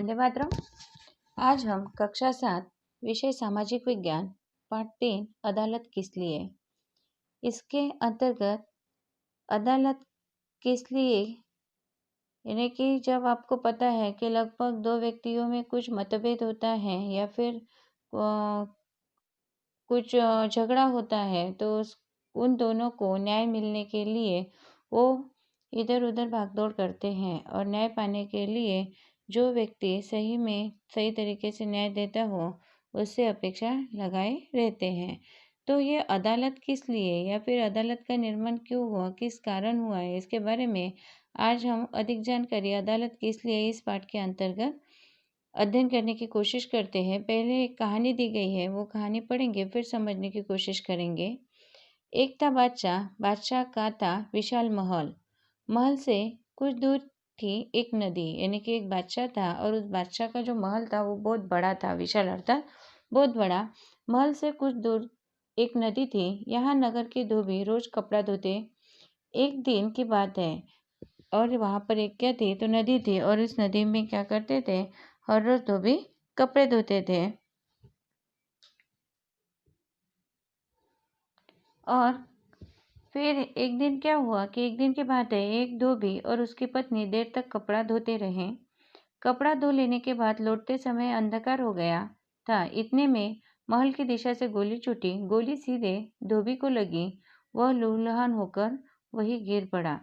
वंदे मातरम। आज हम कक्षा 7 विषय सामाजिक विज्ञान पाठ 3 अदालत किस लिए, इसके अंतर्गत अदालत किस लिए यानी कि जब आपको पता है कि लगभग दो व्यक्तियों में कुछ मतभेद होता है या फिर कुछ झगड़ा होता है तो उन दोनों को न्याय मिलने के लिए वो इधर उधर भागदौड़ करते हैं और न्याय पाने के लिए जो व्यक्ति सही में सही तरीके से न्याय देता हो उससे अपेक्षा लगाए रहते हैं। तो ये अदालत किस लिए या फिर अदालत का निर्माण क्यों हुआ, किस कारण हुआ है, इसके बारे में आज हम अधिक जानकारी अदालत किस लिए इस पाठ के अंतर्गत अध्ययन करने की कोशिश करते हैं। पहले एक कहानी दी गई है, वो कहानी पढ़ेंगे फिर समझने की कोशिश करेंगे। एक था बादशाह, बादशाह का था विशाल महल। महल से कुछ दूर थी एक नदी, यानी कि एक बादशाह था और उस बादशाह का जो महल था वो बहुत बड़ा था, विशाल अर्थात बहुत बड़ा। महल से कुछ दूर एक नदी थी। यहाँ नगर के धोबी रोज कपड़ा धोते। एक दिन की बात है और वहाँ पर एक क्या थी, तो नदी थी और इस नदी में क्या करते थे, हर रोज धोबी कपड़े धोते थे। और फिर एक दिन क्या हुआ कि एक दिन की बात है, एक धोबी और उसकी पत्नी देर तक कपड़ा धोते रहे। कपड़ा धो लेने के बाद लौटते समय अंधकार हो गया था। इतने में महल की दिशा से गोली छूटी। गोली सीधे धोबी को लगी। वह लूलहान होकर वही गिर पड़ा।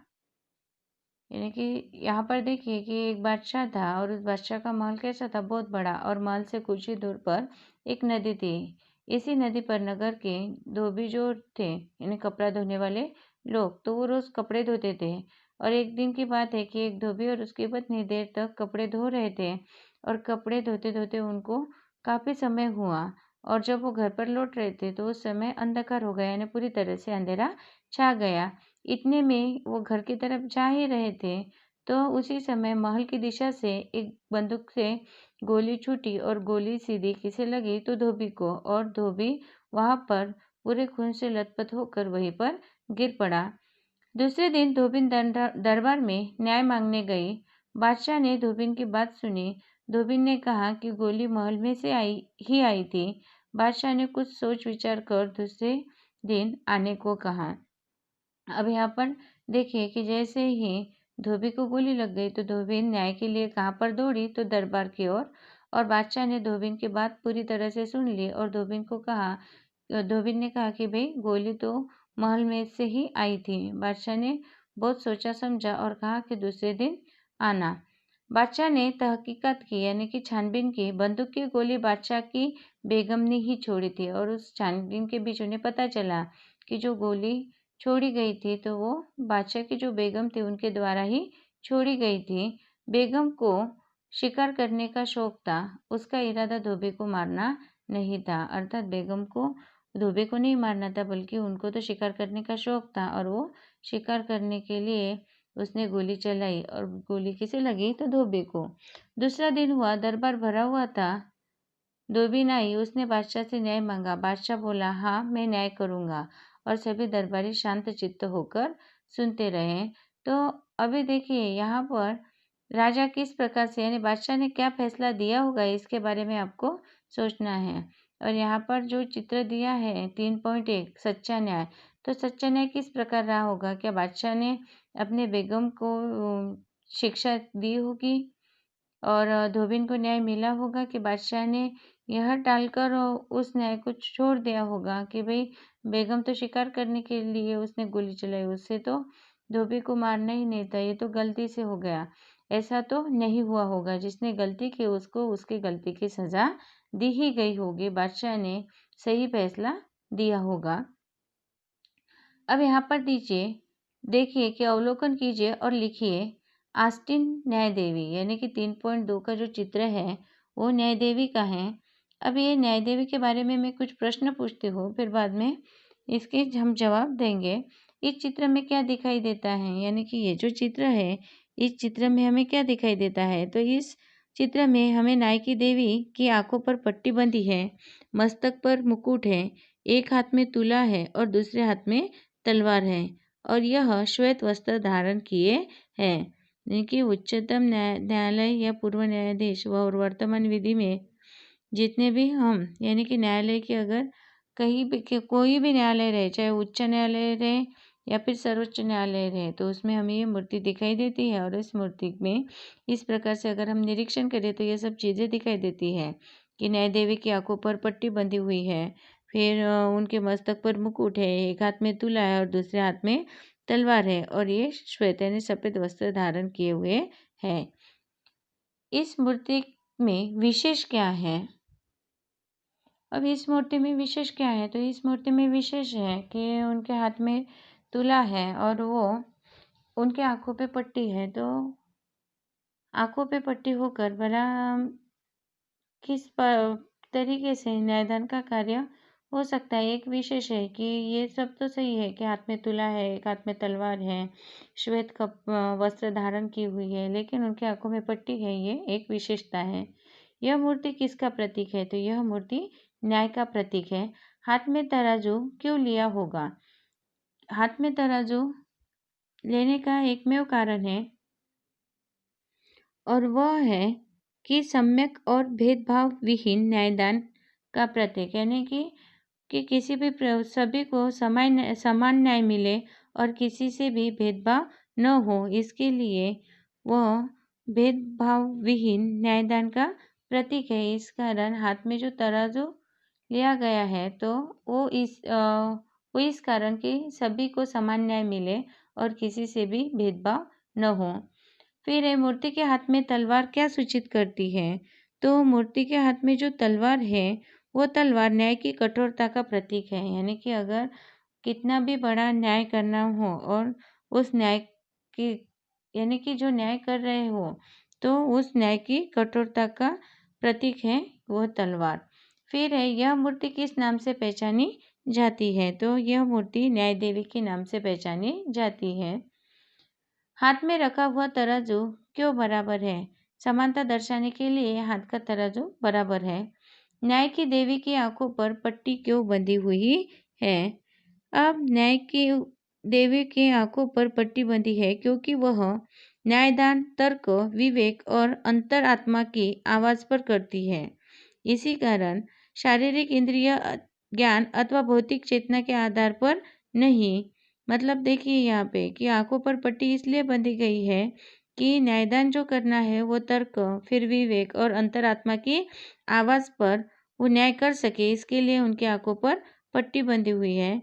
यानी कि यहाँ पर देखिए कि एक बादशाह था और उस बादशाह का महल कैसा था, बहुत बड़ा, और महल से कुछ ही दूर पर एक नदी थी। इसी नदी पर नगर के धोबी जो थे, यानी कपड़ा धोने वाले लोग, तो वो रोज कपड़े धोते थे। और एक दिन की बात है कि एक धोबी और उसकी पत्नी देर तक कपड़े धो रहे थे और कपड़े धोते धोते उनको काफी समय हुआ। और जब वो घर पर लौट रहे थे तो उस समय अंधकार हो गया, यानी पूरी तरह से अंधेरा छा गया। इतने में वो घर की तरफ जा ही रहे थे तो उसी समय महल की दिशा से एक बंदूक से गोली छूटी और गोली सीधी किसे लगी, तो धोबी को, और धोबी वहां पर पूरे खून से लथपथ होकर वहीं पर गिर पड़ा। दूसरे दिन धोबिन दरबार में न्याय मांगने गई। बादशाह ने धोबिन की बात सुनी। धोबिन ने कहा कि गोली महल में से आई थी। बादशाह ने कुछ सोच विचार कर दूसरे दिन आने को कहा। अब यहाँ पर देखिए कि जैसे ही धोबी को गोली लग गई तो धोबिन न्याय के लिए कहाँ पर दौड़ी, तो दरबार की ओर। और बादशाह ने धोबिन की बात पूरी तरह से सुन ली और धोबिन ने कहा कि भाई गोली तो महल में से ही आई थी। बादशाह ने बहुत सोचा समझा और कहा कि दूसरे दिन आना। बादशाह ने तहकीकात की, यानी कि छानबीन की। बंदूक की गोली बादशाह की बेगम ने ही छोड़ी थी और उस छानबीन के बीच उन्हें पता चला कि जो गोली छोड़ी गई थी तो वो बादशाह की जो बेगम थी उनके द्वारा ही छोड़ी गई थी। बेगम को शिकार करने का शौक था, उसका इरादा धोबी को मारना नहीं था। अर्थात बेगम को धोबी को नहीं मारना था बल्कि उनको तो शिकार करने का शौक था और वो शिकार करने के लिए उसने गोली चलाई और गोली किसे लगी, तो धोबी को। दूसरा दिन हुआ, दरबार भरा हुआ था। धोबी आई, उसने बादशाह से न्याय मांगा। बादशाह बोला, हाँ मैं न्याय करूंगा, और सभी दरबारी शांत चित्त होकर सुनते रहे। तो अभी देखिए यहाँ पर राजा किस प्रकार से, यानी बादशाह ने क्या फैसला दिया होगा इसके बारे में आपको सोचना है। और यहाँ पर जो चित्र दिया है 3.1 सच्चा न्याय, तो सच्चा न्याय किस प्रकार रहा होगा। क्या बादशाह ने अपने बेगम को शिक्षा दी होगी और धोबिन को न्याय मिला होगा, कि बादशाह ने यह टालकर उस न्याय को छोड़ दिया होगा कि भाई बेगम तो शिकार करने के लिए उसने गोली चलाई, उससे तो धोबी को मारना ही नहीं था, ये तो गलती से हो गया। ऐसा तो नहीं हुआ होगा। जिसने गलती की उसको उसकी गलती की सजा दी ही गई होगी। बादशाह ने सही फैसला दिया होगा। अब यहाँ पर देखिए कि अवलोकन कीजिए और लिखिए। आस्टिन न्याय देवी, यानी कि 3.2 का जो चित्र है वो न्याय देवी का है। अब ये न्याय देवी के बारे में मैं कुछ प्रश्न पूछती हूँ, फिर बाद में इसके हम जवाब देंगे। इस चित्र में क्या दिखाई देता है, यानी कि ये जो चित्र है इस चित्र में हमें क्या दिखाई देता है, तो इस चित्र में हमें न्याय की देवी की आंखों पर पट्टी बंधी है, मस्तक पर मुकुट है, एक हाथ में तुला है और दूसरे हाथ में तलवार है और यह श्वेत वस्त्र धारण किए है। यानी कि उच्चतम न्यायालय या पूर्व न्यायाधीश और वर्तमान विधि में जितने भी हम यानी कि न्यायालय के अगर कहीं भी कोई भी न्यायालय रहे, चाहे उच्च न्यायालय रहे या फिर सर्वोच्च न्यायालय रहे, तो उसमें हमें ये मूर्ति दिखाई देती है। और इस मूर्ति में इस प्रकार से अगर हम निरीक्षण करें तो ये सब चीज़ें दिखाई देती है कि न्याय देवी की आंखों पर पट्टी बंधी हुई है, फिर उनके मस्तक पर मुकुट है, एक हाथ में तुला है और दूसरे हाथ में तलवार है, और ये श्वेत यानी सफ़ेद वस्त्र धारण किए हुए हैं। इस मूर्ति में विशेष क्या है? अब इस मूर्ति में विशेष क्या है? तो इस मूर्ति में विशेष है कि उनके हाथ में तुला है और वो उनके आंखों पे पट्टी है। तो आंखों पे पट्टी होकर भला किस तरीके से न्यायदान का कार्य हो सकता है? एक विशेष है कि ये सब तो सही है कि हाथ में तुला है, एक हाथ में तलवार है, श्वेत वस्त्र धारण की हुई है, लेकिन उनके आंखों में पट्टी है, ये एक विशेषता है। यह मूर्ति किसका प्रतीक है? तो यह मूर्ति न्याय का प्रतीक है। हाथ में तराजू क्यों लिया होगा? हाथ में तराजू लेने का एकमेव कारण है और वह है कि सम्यक और भेदभाव विहीन न्यायदान का प्रतीक, यानी कि किसी भी सभी को समान न्याय मिले और किसी से भी भेदभाव न हो, इसके लिए वह भेदभाव विहीन न्यायदान का प्रतीक है। इस कारण हाथ में जो तराजू लिया गया है तो वो इस कारण कि सभी को समान न्याय मिले और किसी से भी भेदभाव न हो। फिर है मूर्ति के हाथ में तलवार क्या सूचित करती है? तो मूर्ति के हाथ में जो तलवार है वो तलवार न्याय की कठोरता का प्रतीक है, यानी कि अगर कितना भी बड़ा न्याय करना हो और उस न्याय की यानी कि जो न्याय कर रहे हो तो उस न्याय की कठोरता का प्रतीक है वो तलवार। फिर है यह मूर्ति किस नाम से पहचानी जाती है? तो यह मूर्ति न्याय देवी के नाम से पहचानी जाती है। हाथ में रखा हुआ तराजू क्यों बराबर है? समानता दर्शाने के लिए हाथ का तराजू बराबर है। न्याय की देवी की आंखों पर पट्टी क्यों बंधी हुई है? अब न्याय की देवी की आंखों पर पट्टी बंधी है क्योंकि वह न्यायदान, तर्क, विवेक और अंतरात्मा की आवाज पर करती है। इसी कारण शारीरिक इंद्रिय ज्ञान अथवा भौतिक चेतना के आधार पर नहीं, मतलब देखिए यहाँ पे कि आंखों पर पट्टी इसलिए बंधी गई है कि न्यायदान जो करना है वो तर्क, फिर विवेक और अंतरात्मा की आवाज पर वो न्याय कर सके, इसके लिए उनकी आंखों पर पट्टी बंधी हुई है।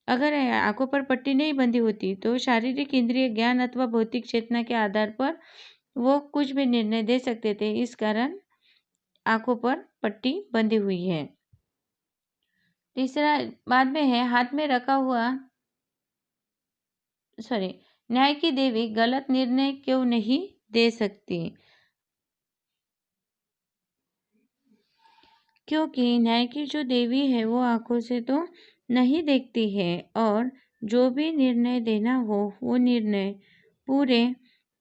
अगर आंखों पर पट्टी नहीं बंधी होती तो शारीरिक इंद्रिय ज्ञान अथवा भौतिक चेतना के आधार पर वो कुछ भी निर्णय दे सकते थे, इस कारण आंखों पर पट्टी बंधी हुई है। तीसरा बाद में है हाथ में रखा हुआ न्याय की देवी गलत निर्णय क्यों नहीं दे सकती? क्योंकि न्याय की जो देवी है वो आंखों से तो नहीं देखती है और जो भी निर्णय देना हो वो निर्णय पूरे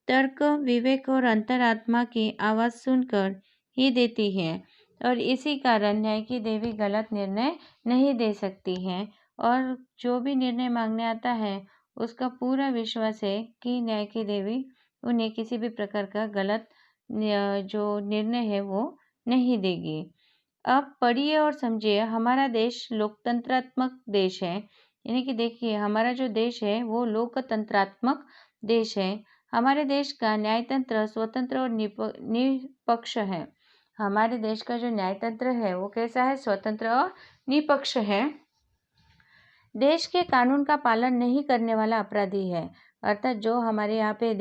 तर्क, विवेक और अंतरात्मा की आवाज़ सुनकर ही देती है, और इसी कारण न्याय की देवी गलत निर्णय नहीं दे सकती है। और जो भी निर्णय मांगने आता है उसका पूरा विश्वास है कि न्याय की देवी उन्हें किसी भी प्रकार का गलत जो निर्णय है वो नहीं देगी। अब पढ़िए और समझिए, हमारा देश लोकतंत्रात्मक देश है, यानी कि देखिए हमारा जो देश है वो लोकतंत्रात्मक देश है। हमारे देश का न्यायतंत्र स्वतंत्र और निष्पक्ष है। हमारे देश का जो न्यायतंत्र है वो कैसा है? स्वतंत्र और निष्पक्ष है। देश के कानून का पालन नहीं करने वाला अपराधी है, अर्थात जो हमारे यहाँ पे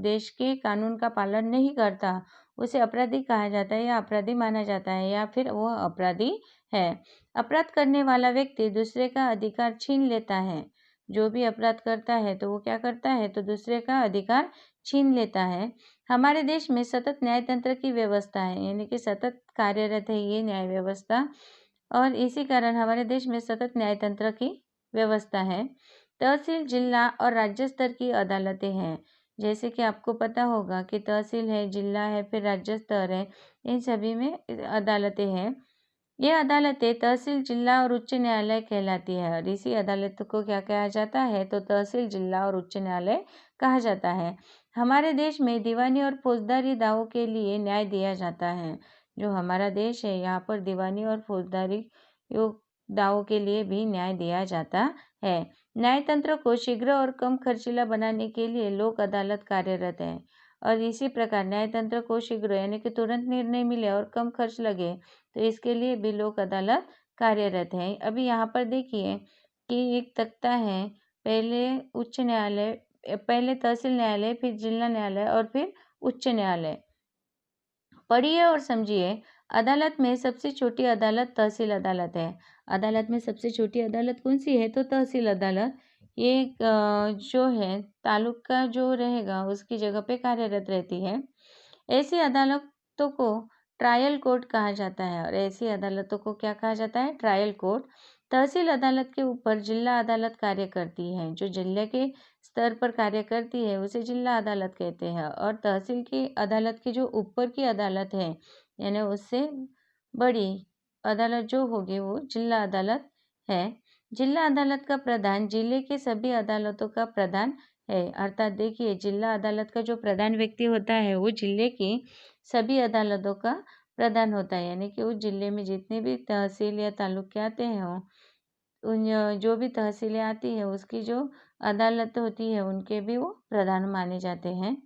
देश के कानून का पालन नहीं करता उसे अपराधी कहा जाता है या अपराधी माना जाता है या फिर वह अपराधी है। अपराध करने वाला व्यक्ति दूसरे का अधिकार छीन लेता है। जो भी अपराध करता है तो वो क्या करता है? तो दूसरे का अधिकार छीन लेता है। हमारे देश में सतत न्यायतंत्र की व्यवस्था है, यानी कि सतत कार्यरत है ये न्याय व्यवस्था, और इसी कारण हमारे देश में सतत न्यायतंत्र की व्यवस्था है। तहसील, जिला और राज्य स्तर की अदालतें हैं। जैसे कि आपको पता होगा कि तहसील है, जिला है, फिर राज्य स्तर है, इन सभी में अदालतें हैं। ये अदालतें तहसील, जिला और उच्च न्यायालय कहलाती है, और इसी अदालत को क्या कहा जाता है? तो तहसील, जिला और उच्च न्यायालय कहा जाता है। हमारे देश में दीवानी और फौजदारी दावों के लिए न्याय दिया जाता है। जो हमारा देश है यहाँ पर दीवानी और फौजदारी दावों के लिए भी न्याय दिया जाता है। न्यायतंत्र को शीघ्र और कम खर्चीला बनाने के लिए लोक अदालत कार्यरत है। और इसी प्रकार न्यायतंत्र को शीघ्र यानी कि तुरंत निर्णय मिले और कम खर्च लगे तो इसके लिए भी लोक अदालत कार्यरत है। अभी यहाँ पर देखिए कि एक तख्ता है, पहले उच्च न्यायालय, पहले तहसील न्यायालय, फिर जिला न्यायालय और फिर उच्च न्यायालय। पढ़िए और समझिए। अदालत में सबसे छोटी अदालत तहसील अदालत है। अदालत में सबसे छोटी अदालत कौन सी है? तो तहसील अदालत। ये जो है तालुका जो रहेगा उसकी जगह पे कार्यरत रहती है। ऐसी अदालतों को ट्रायल कोर्ट कहा जाता है। और ऐसी अदालतों को क्या कहा जाता है? Trial court. तहसील अदालत के ऊपर जिला अदालत कार्य करती है। जो जिले के स्तर पर कार्य करती है उसे जिला अदालत कहते हैं। और तहसील की अदालत की जो ऊपर की अदालत है यानी उससे बड़ी अदालत जो होगी वो जिला अदालत है। जिला अदालत का प्रधान जिले के सभी अदालतों का प्रधान है। अर्थात देखिए जिला अदालत का जो प्रधान व्यक्ति होता है वो जिले की सभी अदालतों का प्रधान होता है। यानी कि उस जिले में जितने भी तहसील या तालुके आते हैं उन जो भी तहसीलें आती है उसकी जो अदालत होती है उनके भी वो प्रधान माने जाते हैं।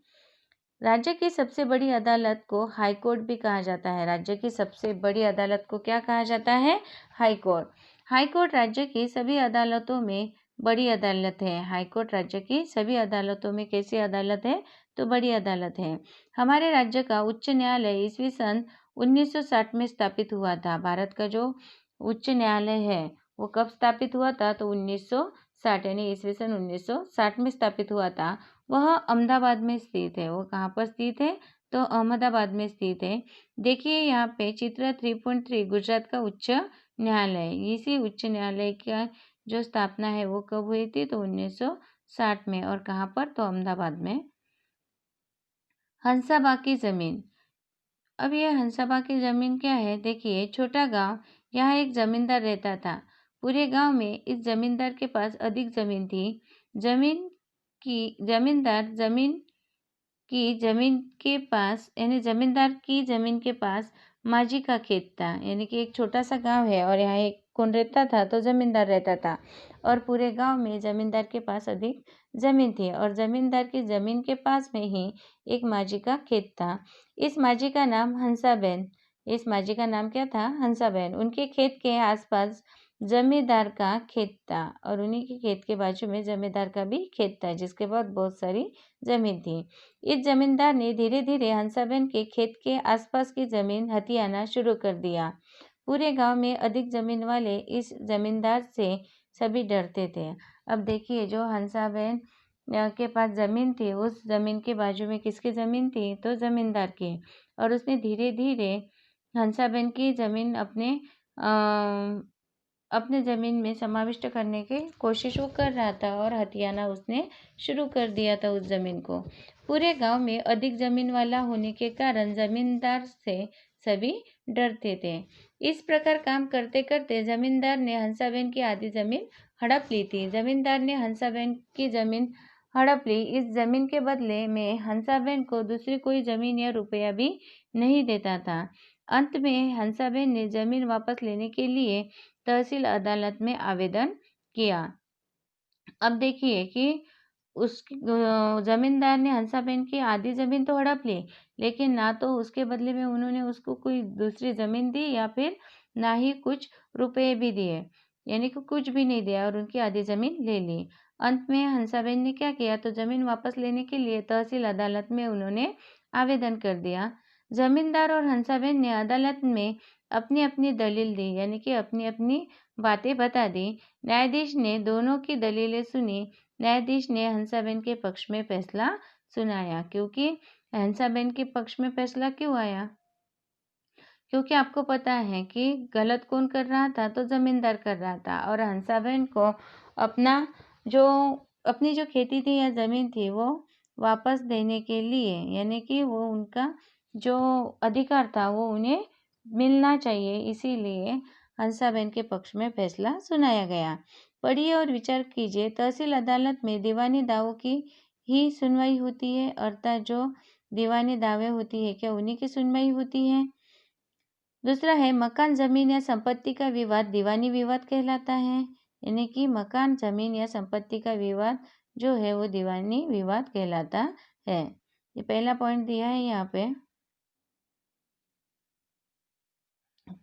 राज्य की सबसे बड़ी अदालत को हाई कोर्ट भी कहा जाता है। राज्य की सबसे बड़ी अदालत को क्या कहा जाता है? High court. हाई कोर्ट राज्य की सभी अदालतों में बड़ी अदालत है। हाई कोर्ट राज्य की सभी अदालतों में कैसी अदालत है? तो बड़ी अदालत है। हमारे राज्य का उच्च न्यायालय ईस्वी सन 1960 में स्थापित हुआ था। भारत का जो उच्च न्यायालय है वो कब स्थापित हुआ था? तो 1960 यानी ईस्वी सन 1960 में स्थापित हुआ था। वह अहमदाबाद में स्थित है। वो कहाँ पर स्थित है? तो अहमदाबाद में स्थित है। देखिए यहाँ पे चित्र 3.3 गुजरात का उच्च न्यायालय। इसी उच्च न्यायालय का जो स्थापना है वो कब हुई थी? तो 1960 में। और कहाँ पर? तो अहमदाबाद में। हंसाबा की जमीन। अब ये हंसाबा की जमीन क्या है? देखिए छोटा गांव, यहाँ एक जमींदार रहता था। पूरे गांव में इस जमींदार के पास अधिक जमीन थी। जमींदार की जमीन के पास माझी का खेत था। यानी कि एक छोटा सा गांव है और यहाँ एक कौन रहता था? तो जमींदार रहता था। और पूरे गांव में जमींदार के पास अधिक जमीन थी और जमींदार की जमीन के पास में ही एक माझी का खेत था। इस माझी का नाम हंसाबेन। इस माझी का नाम क्या था? हंसाबेन। उनके खेत के आसपास जमींदार का खेत था और उन्हीं के खेत के बाजू में जमींदार का भी खेत था जिसके बाद बहुत सारी जमीन थी। इस जमींदार ने धीरे धीरे हंसाबेन के खेत के आसपास की जमीन हथियाना शुरू कर दिया। पूरे गांव में अधिक जमीन वाले इस जमींदार से सभी डरते थे। अब देखिए जो हंसाबेन के पास जमीन थी उस जमीन के बाजू में किसकी जमीन थी? तो जमींदार की। और उसने धीरे धीरे हंसाबेन की जमीन अपने जमीन में समाविष्ट करने की कोशिश वो कर रहा था और हथियाना उसने शुरू कर दिया था उस जमीन को। पूरे गांव में अधिक जमीन वाला होने के कारण जमींदार से सभी डरते थे। इस प्रकार काम करते करते जमींदार ने हंसाबेन की आधी जमीन हड़प ली थी। जमींदार ने हंसाबेन की जमीन हड़प ली। इस जमीन के बदले में हंसाबेन को दूसरी कोई जमीन या रुपया भी नहीं देता था। अंत में हंसाबेन ने जमीन वापस लेने के लिए तहसील अदालत में आवेदन किया। अब देखिए कि उस जमींदार ने हंसाबेन की आधी जमीन तो हड़प ली लेकिन ना तो उसके बदले में उन्होंने उसको कोई दूसरी जमीन दी या फिर ना ही कुछ रुपए भी दिए। यानी कि कुछ भी नहीं दिया और उनकी आधी जमीन ले ली। अंत में हंसाबेन ने क्या किया? तो जमीन वापस लेने के लिए तहसील अदालत में उन्होंने आवेदन कर दिया। जमींदार और हंसाबेन ने अदालत में अपनी अपनी दलील दी यानी कि अपनी अपनी बातें बता दी। न्यायाधीश ने दोनों की दलीलें सुनी। न्यायाधीश ने हंसाबेन के पक्ष में फैसला सुनाया। क्योंकि हंसाबेन के पक्ष में फैसला क्यों आया? क्योंकि आपको पता है कि गलत कौन कर रहा था? तो जमींदार कर रहा था। और हंसाबेन को अपनी जो खेती थी या जमीन थी वो वापस देने के लिए यानी कि वो उनका जो अधिकार था वो उन्हें मिलना चाहिए, इसीलिए हंसाबेन के पक्ष में फैसला सुनाया गया। पढ़िए और विचार कीजिए। तहसील अदालत में दीवानी दावों की ही सुनवाई होती है, अर्थात जो दीवानी दावे होती है क्या उन्हीं की सुनवाई होती है। दूसरा है मकान, जमीन या संपत्ति का विवाद दीवानी विवाद कहलाता है, यानी कि मकान, जमीन या संपत्ति का विवाद जो है वो दीवानी विवाद कहलाता है। ये पहला पॉइंट दिया है यहाँ पे।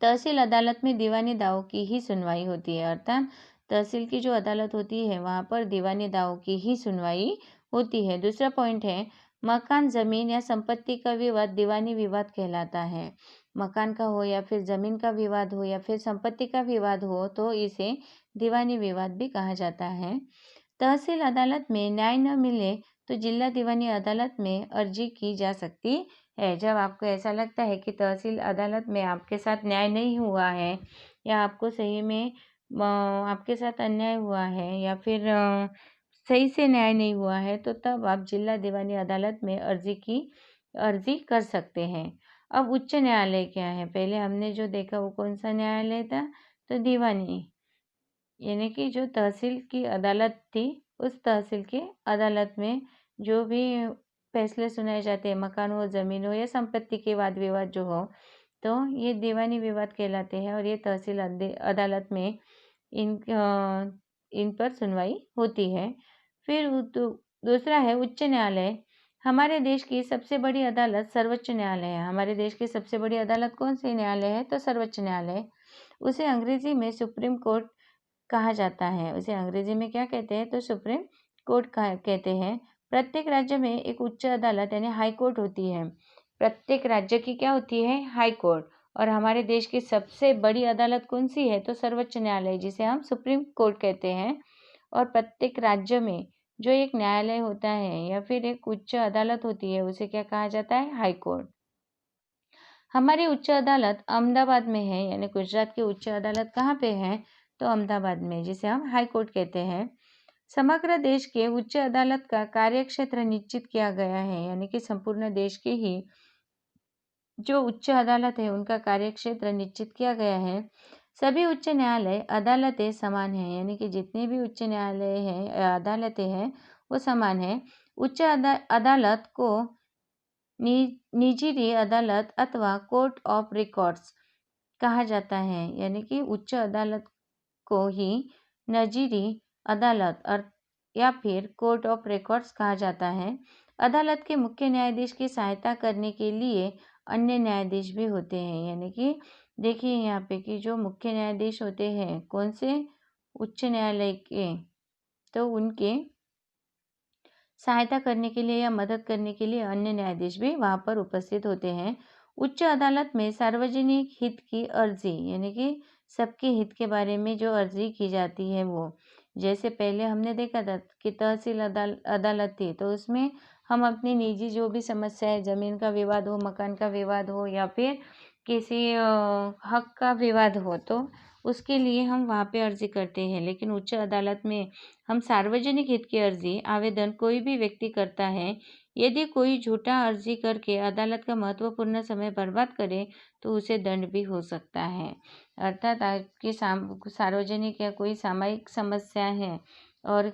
तहसील अदालत में दीवानी दावों की ही सुनवाई होती है, अर्थात तहसील की जो अदालत होती है वहाँ पर दीवानी दावों की ही सुनवाई होती है। दूसरा पॉइंट है मकान, जमीन या संपत्ति का विवाद दीवानी विवाद कहलाता है। मकान का हो या फिर जमीन का विवाद हो या फिर संपत्ति का विवाद हो तो इसे दीवानी विवाद भी कहा जाता है। तहसील अदालत में न्याय न मिले तो जिला दीवानी अदालत में अर्जी की जा सकती है। जब आपको ऐसा लगता है कि तहसील अदालत में आपके साथ न्याय नहीं हुआ है या आपको सही में आपके साथ अन्याय हुआ है या फिर सही से न्याय नहीं हुआ है तो तब आप जिला दीवानी अदालत में अर्जी कर सकते हैं। अब उच्च न्यायालय क्या है, पहले हमने जो देखा वो कौन सा न्यायालय था, तो दीवानी, यानी कि जो तहसील की अदालत थी उस तहसील की अदालत में जो भी फैसले सुनाए जाते हैं, मकान हो, ज़मीन हो या संपत्ति के वाद विवाद जो हो, तो ये दीवानी विवाद कहलाते हैं और ये तहसील अदालत में इन पर सुनवाई होती है। फिर दूसरा है उच्च न्यायालय। हमारे देश की सबसे बड़ी अदालत सर्वोच्च न्यायालय है। हमारे देश की सबसे बड़ी अदालत कौन सी न्यायालय है, तो सर्वोच्च न्यायालय। उसे अंग्रेजी में सुप्रीम कोर्ट कहा जाता है। उसे अंग्रेजी में क्या कहते हैं, तो सुप्रीम कोर्ट कहते हैं। प्रत्येक राज्य में एक उच्च अदालत यानी हाई कोर्ट होती है। प्रत्येक राज्य की क्या होती है, हाई कोर्ट। और हमारे देश की सबसे बड़ी अदालत कौन सी है, तो सर्वोच्च न्यायालय, जिसे हम सुप्रीम कोर्ट कहते हैं। और प्रत्येक राज्य में जो एक न्यायालय होता है या फिर एक उच्च अदालत होती है उसे क्या कहा जाता है, हाई कोर्ट। हमारी उच्च अदालत अहमदाबाद में है, यानी गुजरात की उच्च अदालत कहाँ पे है, तो अहमदाबाद में, जिसे हम हाई कोर्ट कहते हैं। समग्र देश के उच्च अदालत का कार्यक्षेत्र निश्चित किया गया है, यानी कि संपूर्ण देश के ही जो उच्च अदालत है उनका कार्यक्षेत्र निश्चित किया गया है। सभी उच्च न्यायालय अदालतें समान हैं, यानी कि जितने भी उच्च न्यायालय हैं, अदालतें हैं, वो समान है। उच्च अदालत को निजीरी अदालत अथवा कोर्ट ऑफ रिकॉर्ड्स कहा जाता है, यानी कि उच्च अदालत को ही नजीरी अदालत और या फिर कोर्ट ऑफ रिकॉर्ड्स कहा जाता है। अदालत के मुख्य न्यायाधीश की सहायता करने के लिए अन्य न्यायाधीश भी होते हैं, यानी कि देखिए यहाँ पे कि जो मुख्य न्यायाधीश होते हैं कौन से उच्च न्यायालय के, तो उनके सहायता करने के लिए या मदद करने के लिए अन्य न्यायाधीश भी वहाँ पर उपस्थित होते हैं। उच्च अदालत में सार्वजनिक हित की अर्जी, यानी कि सबके हित के बारे में जो अर्जी की जाती है वो, जैसे पहले हमने देखा था कि तहसील अदालत थी तो उसमें हम अपनी निजी जो भी समस्या है, ज़मीन का विवाद हो, मकान का विवाद हो या फिर किसी हक का विवाद हो, तो उसके लिए हम वहाँ पे अर्जी करते हैं। लेकिन उच्च अदालत में हम सार्वजनिक हित की अर्जी आवेदन कोई भी व्यक्ति करता है। यदि कोई झूठा अर्जी करके अदालत का महत्वपूर्ण समय बर्बाद करे तो उसे दंड भी हो सकता है। अर्थात आपकी सार्वजनिक या कोई सामायिक समस्या है और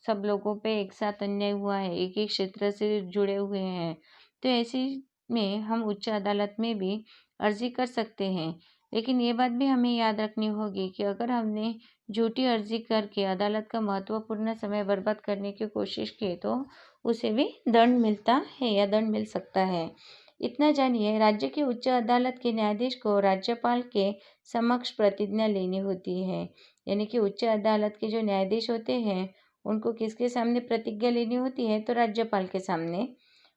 सब लोगों पे एक साथ अन्याय हुआ है, एक ही क्षेत्र से जुड़े हुए हैं, तो ऐसी में हम उच्च अदालत में भी अर्जी कर सकते हैं। लेकिन ये बात भी हमें याद रखनी होगी कि अगर हमने झूठी अर्जी करके अदालत का महत्वपूर्ण समय बर्बाद करने की कोशिश की तो उसे भी दंड मिलता है या दंड मिल सकता है। इतना जानिए, राज्य की उच्च अदालत के न्यायाधीश को राज्यपाल के समक्ष प्रतिज्ञा लेनी होती है, यानी कि उच्च अदालत के जो न्यायाधीश होते हैं उनको किसके सामने प्रतिज्ञा लेनी होती है, तो राज्यपाल के सामने।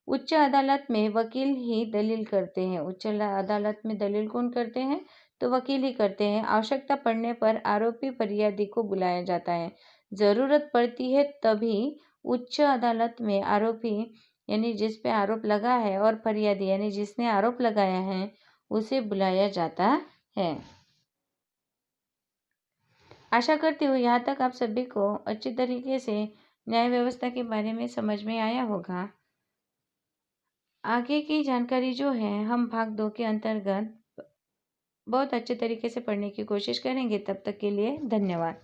उच्च अदालत में वकील ही दलील करते हैं। उच्च अदालत में दलील कौन करते हैं, तो वकील ही करते हैं। आवश्यकता पड़ने पर आरोपी फरियादी को बुलाया जाता है। ज़रूरत पड़ती है तभी उच्च अदालत में आरोपी यानी जिस पे आरोप लगा है और फरियादी यानी जिसने आरोप लगाया है उसे बुलाया जाता है। आशा करती हूँ यहाँ तक आप सभी को अच्छी तरीके से न्याय व्यवस्था के बारे में समझ में आया होगा। आगे की जानकारी जो है हम भाग 2 के अंतर्गत बहुत अच्छे तरीके से पढ़ने की कोशिश करेंगे। तब तक के लिए धन्यवाद।